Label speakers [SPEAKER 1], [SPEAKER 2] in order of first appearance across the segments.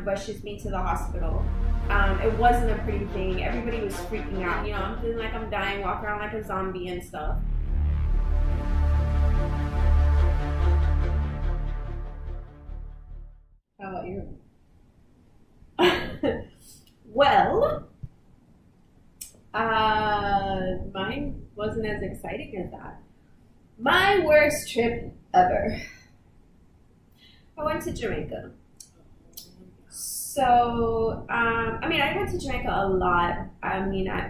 [SPEAKER 1] rushes me to the hospital. It wasn't a pretty thing. Everybody was freaking out. I'm feeling like I'm dying, walk around like a zombie and stuff.
[SPEAKER 2] How about you?
[SPEAKER 1] Well, mine wasn't as exciting as that. My worst trip ever. I went to Jamaica. So, I went to Jamaica a lot.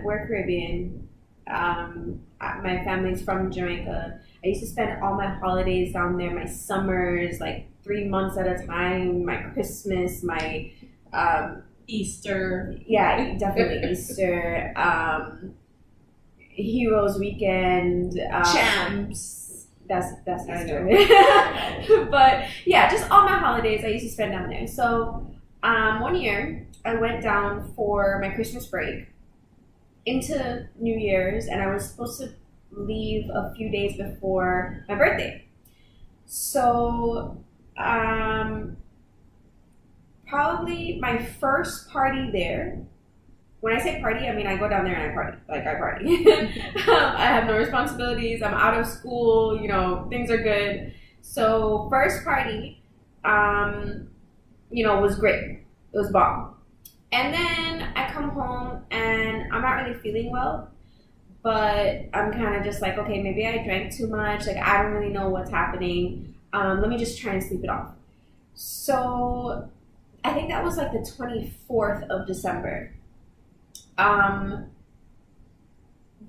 [SPEAKER 1] We're Caribbean. My family's from Jamaica. I used to spend all my holidays down there, my summers, like 3 months at a time, my Christmas, my
[SPEAKER 2] Easter.
[SPEAKER 1] Yeah, definitely Easter. Heroes Weekend.
[SPEAKER 2] Champs.
[SPEAKER 1] That's Easter. But yeah, just all my holidays I used to spend down there. So one year I went down for my Christmas break into New Year's, and I was supposed to leave a few days before my birthday. So probably my first party there. When I say party, I go down there and I party. Like, I party. I have no responsibilities. I'm out of school. Things are good. So first party, was great. It was bomb. And then I come home and I'm not really feeling well. But I'm kind of just like, okay, maybe I drank too much. Like, I don't really know what's happening. Let me just try and sleep it off. So I think that was like the 24th of December.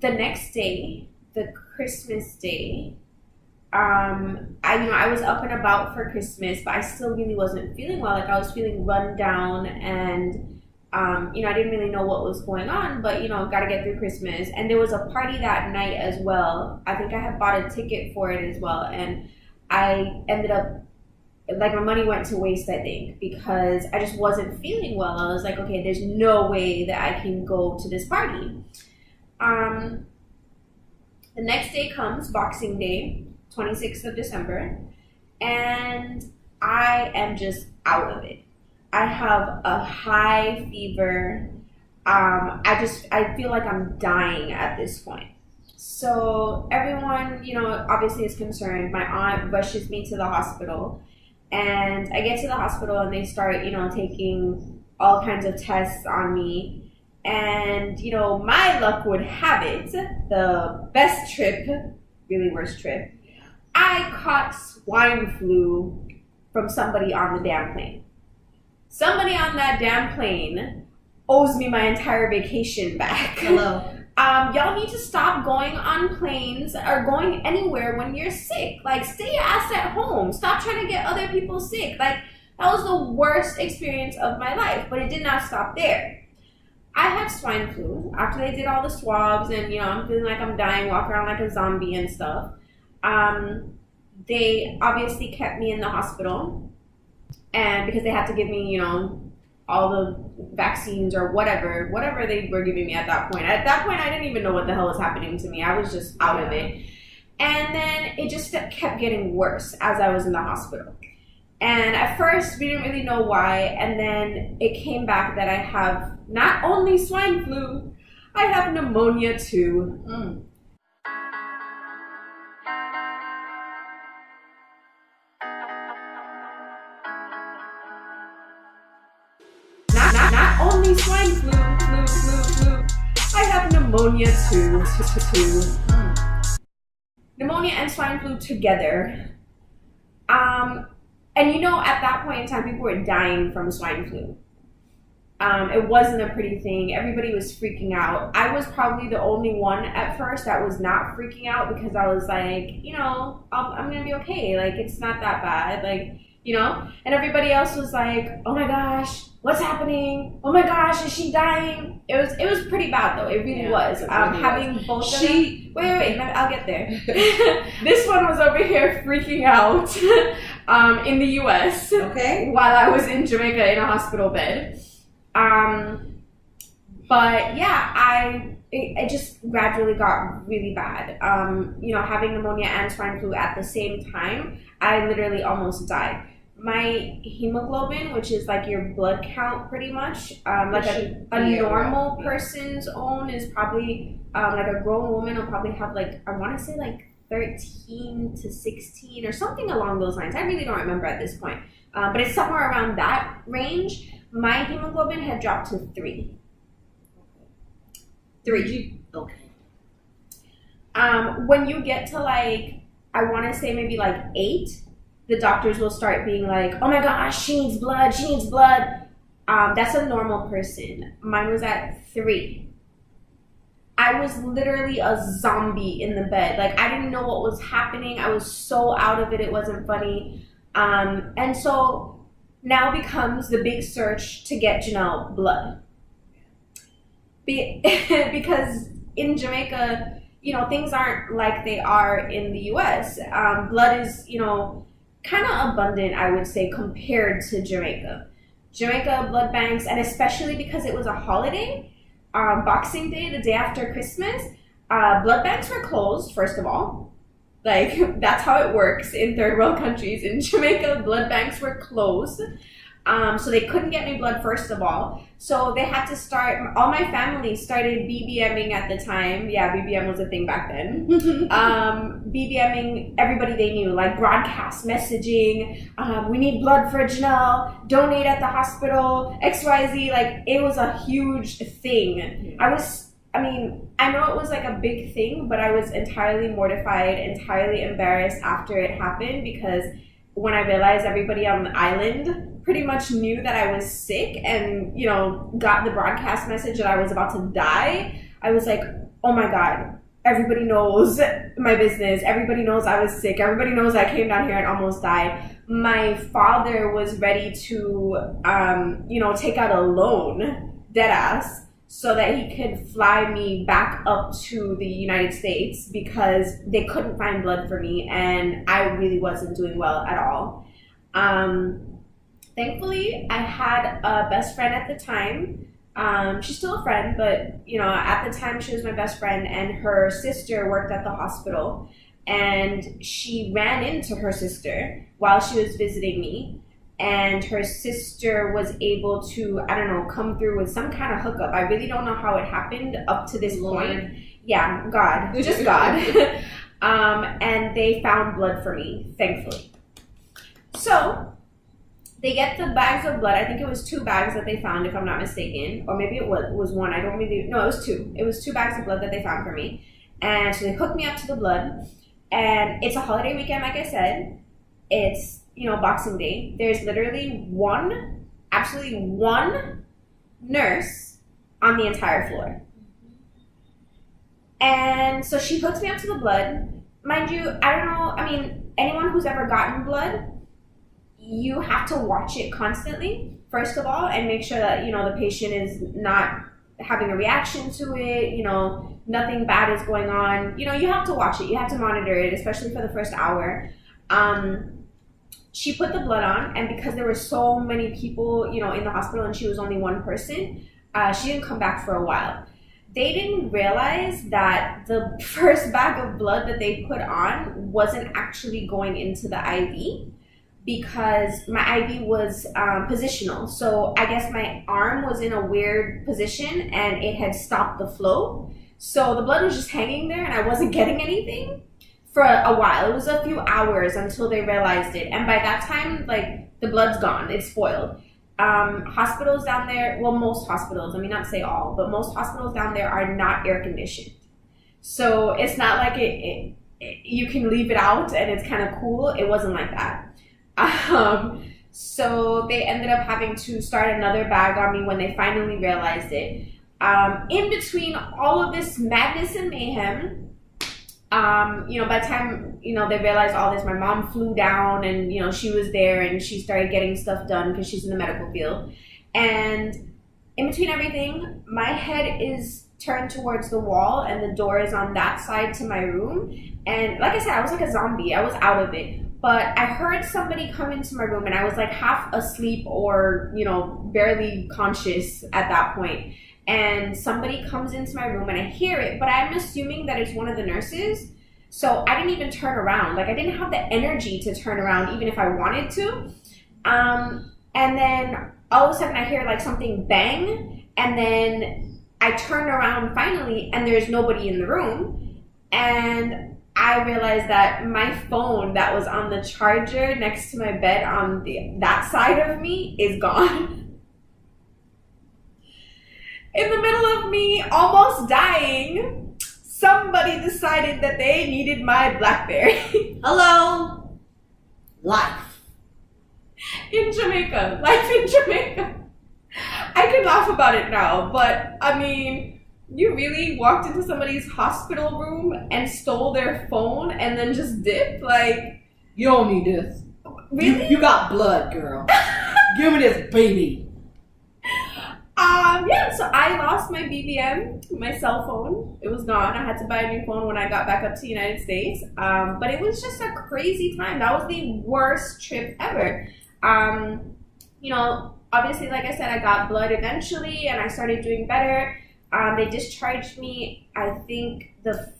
[SPEAKER 1] The next day, the Christmas day, I was up and about for Christmas, but I still really wasn't feeling well. Like, I was feeling run down, and I didn't really know what was going on, but got to get through Christmas. And there was a party that night as well. I think I had bought a ticket for it as well, and I ended up, like, my money went to waste, I think, because I just wasn't feeling well. I was like, okay, there's no way that I can go to this party. The next day comes, Boxing Day, 26th of December, and I am just out of it. I have a high fever. I feel like I'm dying at this point. So everyone, obviously is concerned. My aunt rushes me to the hospital. And I get to the hospital and they start, taking all kinds of tests on me. And, my luck would have it, the best trip, really worst trip, I caught swine flu from somebody on the damn plane. Somebody on that damn plane owes me my entire vacation back.
[SPEAKER 2] Hello.
[SPEAKER 1] Y'all need to stop going on planes or going anywhere when you're sick. Like, stay your ass at home. Stop trying to get other people sick. Like, that was the worst experience of my life, but it did not stop there. I had swine flu after they did all the swabs, and I'm feeling like I'm dying, walk around like a zombie and stuff. They obviously kept me in the hospital, and because they had to give me, all the vaccines or whatever they were giving me at that point. At that point, I didn't even know what the hell was happening to me. I was just out of it. And then it just kept getting worse as I was in the hospital. And at first, we didn't really know why. And then it came back that I have not only swine flu, I have pneumonia too. Not only swine flu, I have pneumonia too. Pneumonia and swine flu together. And at that point in time, people were dying from swine flu. It wasn't a pretty thing. Everybody was freaking out. I was probably the only one at first that was not freaking out, because I was like, I'm going to be okay. Like, it's not that bad. Like, and everybody else was like, oh my gosh, what's happening? Oh my gosh, is she dying? It was pretty bad though. It really was. Having both of them. Wait, I'll get there. This one was over here freaking out in the US.
[SPEAKER 2] Okay.
[SPEAKER 1] While I was in Jamaica in a hospital bed. But yeah, it just gradually got really bad. Having pneumonia and swine flu at the same time, I literally almost died. my hemoglobin, which is like your blood count pretty much, like a
[SPEAKER 2] Yeah,
[SPEAKER 1] normal
[SPEAKER 2] yeah.
[SPEAKER 1] person's own is probably, like a grown woman will probably have like, I want to say like 13 to 16 or something along those lines. I really don't remember at this point. But it's somewhere around that range. My hemoglobin had dropped to 3. 3.
[SPEAKER 2] Okay.
[SPEAKER 1] When you get to like, I want to say maybe like 8, the doctors will start being like, oh my gosh, she needs blood, she needs blood. That's a normal person. Mine was at 3. I was literally a zombie in the bed. Like, I didn't know what was happening. I was so out of it, it wasn't funny. And so now becomes the big search to get Jeanelle blood. Because in Jamaica, you know, things aren't like they are in the US. Blood is, you know, kind of abundant, I would say, compared to Jamaica. Jamaica blood banks, and especially because it was a holiday, Boxing Day, the day after Christmas, blood banks were closed, first of all. Like, that's how it works in third world countries. In Jamaica, blood banks were closed. So they couldn't get me blood, first of all. So they had to start, all my family started BBMing at the time. Yeah, BBM was a thing back then. BBMing everybody they knew, like broadcast messaging. We need blood for Jeanelle, donate at the hospital, XYZ. Like, it was a huge thing. I know it was like a big thing, but I was entirely mortified, entirely embarrassed after it happened, because when I realized everybody on the island pretty much knew that I was sick and, you know, got the broadcast message that I was about to die, I was like, oh my God, everybody knows my business. Everybody knows I was sick. Everybody knows I came down here and almost died. My father was ready to, you know, take out a loan, deadass, so that he could fly me back up to the United States because they couldn't find blood for me and I really wasn't doing well at all. Thankfully, I had a best friend at the time. She's still a friend, but you know, at the time she was my best friend, and her sister worked at the hospital, and she ran into her sister while she was visiting me. And her sister was able to, I don't know, come through with some kind of hookup. I really don't know how it happened up to this point. Yeah, God, just God. And they found blood for me, thankfully. So they get the bags of blood. I think it was 2 bags that they found, if I'm not mistaken. Or maybe it was 1. I don't really, no, it was 2. It was 2 bags of blood that they found for me. And so they hooked me up to the blood. And it's a holiday weekend, like I said. It's, you know, Boxing Day. There's literally absolutely one nurse on the entire floor. And so she hooks me up to the blood. Mind you, I don't know, I mean, anyone who's ever gotten blood, you have to watch it constantly, first of all, and make sure that, you know, the patient is not having a reaction to it, you know, nothing bad is going on. You know, you have to watch it. You have to monitor it, especially for the first hour. She put the blood on, and because there were so many people, you know, in the hospital and she was only one person, she didn't come back for a while. They didn't realize that the first bag of blood that they put on wasn't actually going into the IV, because my IV was positional. So I guess my arm was in a weird position and it had stopped the flow. So the blood was just hanging there and I wasn't getting anything for a while. It was a few hours until they realized it. And by that time, like, the blood's gone. It's spoiled. Hospitals down there, well, most hospitals, I mean, not to say all, but most hospitals down there are not air conditioned. So it's not like you can leave it out and it's kind of cool. It wasn't like that. So they ended up having to start another bag on me when they finally realized it. In between all of this madness and mayhem, you know, by the time, you know, they realized all this, my mom flew down and, you know, she was there and she started getting stuff done because she's in the medical field. And in between everything, my head is turned towards the wall and the door is on that side to my room. And like I said, I was like a zombie. I was out of it. But I heard somebody come into my room and I was like half asleep or, you know, barely conscious at that point. And somebody comes into my room and I hear it, but I'm assuming that it's one of the nurses. So I didn't even turn around. Like, I didn't have the energy to turn around even if I wanted to. And then all of a sudden I hear like something bang, and then I turn around finally, and there's nobody in the room, and I realized that my phone that was on the charger next to my bed on that side of me is gone. In the middle of me almost dying, somebody decided that they needed my BlackBerry.
[SPEAKER 2] Hello. Life.
[SPEAKER 1] In Jamaica. Life in Jamaica. I can laugh about it now, but I mean, you really walked into somebody's hospital room and stole their phone and then just dipped? Like,
[SPEAKER 2] You don't need this.
[SPEAKER 1] really?
[SPEAKER 2] You got blood, girl. Give me this baby.
[SPEAKER 1] Yeah, so I lost my BBM, my cell phone. It was gone. I had to buy a new phone when I got back up to the United States. But it was just a crazy time. That was the worst trip ever. You know, obviously, like I said, I got blood eventually and I started doing better. They discharged me, I think, the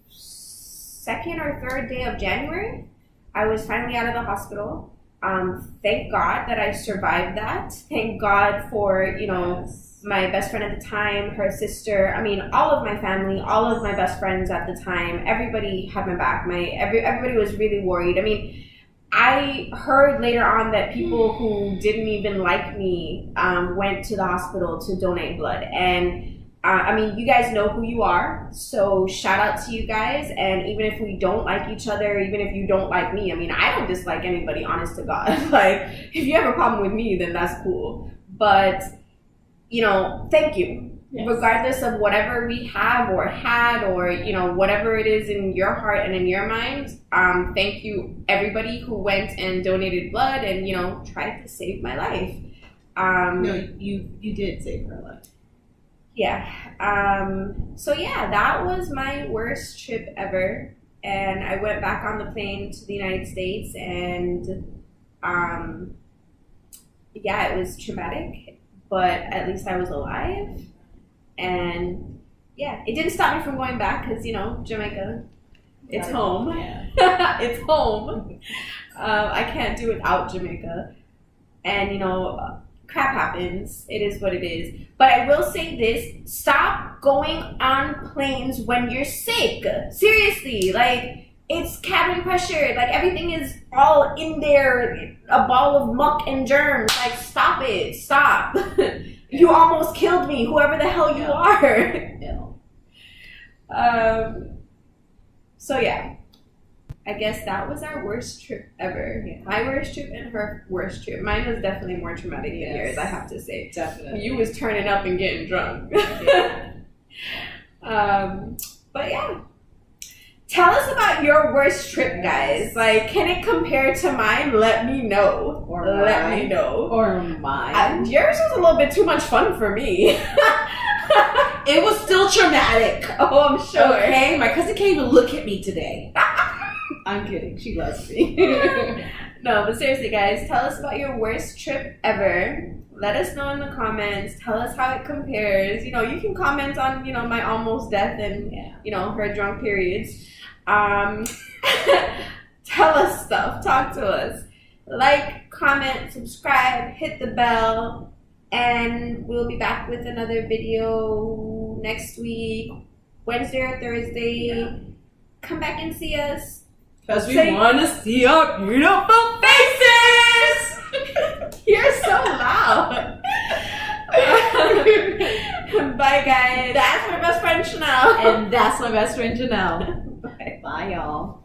[SPEAKER 1] second or third day of January. I was finally out of the hospital. Thank God that I survived that. Thank God for, you know, my best friend at the time, her sister. I mean, all of my family, all of my best friends at the time. Everybody had my back. Everybody was really worried. I mean, I heard later on that people who didn't even like me went to the hospital to donate blood. And I mean, you guys know who you are, so shout out to you guys. And even if we don't like each other, even if you don't like me, I mean, I don't dislike anybody, honest to God. Like, if you have a problem with me, then that's cool. But, you know, thank you. Yes. Regardless of whatever we have or had, or, you know, whatever it is in your heart and in your mind, thank you, everybody who went and donated blood and, you know, tried to save my life.
[SPEAKER 2] No, you did save her life.
[SPEAKER 1] Yeah. So yeah, that was my worst trip ever. And I went back on the plane to the United States, and yeah, it was traumatic, but at least I was alive. And yeah, it didn't stop me from going back because, you know, Jamaica, it's home. Yeah. It's home. I can't do it without Jamaica. And, you know, crap happens. It is what it is. But I will say this, stop going on planes when you're sick. Seriously, like, it's cabin pressure. Like, everything is all in there, a ball of muck and germs. Like, stop it. Stop. You almost killed me, whoever the hell you are. So yeah, I guess that was our worst trip ever. Yeah. My worst trip and her worst trip. Mine was definitely more traumatic than yours, I have to say.
[SPEAKER 2] Definitely.
[SPEAKER 1] You was turning up and getting drunk. But yeah. Tell us about your worst trip, guys. Like, can it compare to mine? Let me know. Let me know.
[SPEAKER 2] Or mine.
[SPEAKER 1] Yours was a little bit too much fun for me.
[SPEAKER 2] It was still traumatic.
[SPEAKER 1] Oh, I'm sure.
[SPEAKER 2] Okay, my cousin can't even look at me today. I'm kidding. She loves me.
[SPEAKER 1] No, but seriously, guys, tell us about your worst trip ever. Let us know in the comments. Tell us how it compares. You know, you can comment on, you know, my almost death and, you know, her drunk periods. Tell us stuff. Talk to us. Like, comment, subscribe, hit the bell, and we'll be back with another video next week, Wednesday or Thursday. Yeah. Come back and see us.
[SPEAKER 2] Because we want to see our beautiful faces!
[SPEAKER 1] You're so loud. Bye, guys. That's my best friend, Shenielle.
[SPEAKER 2] And that's my best friend, Jeanelle. Bye, y'all.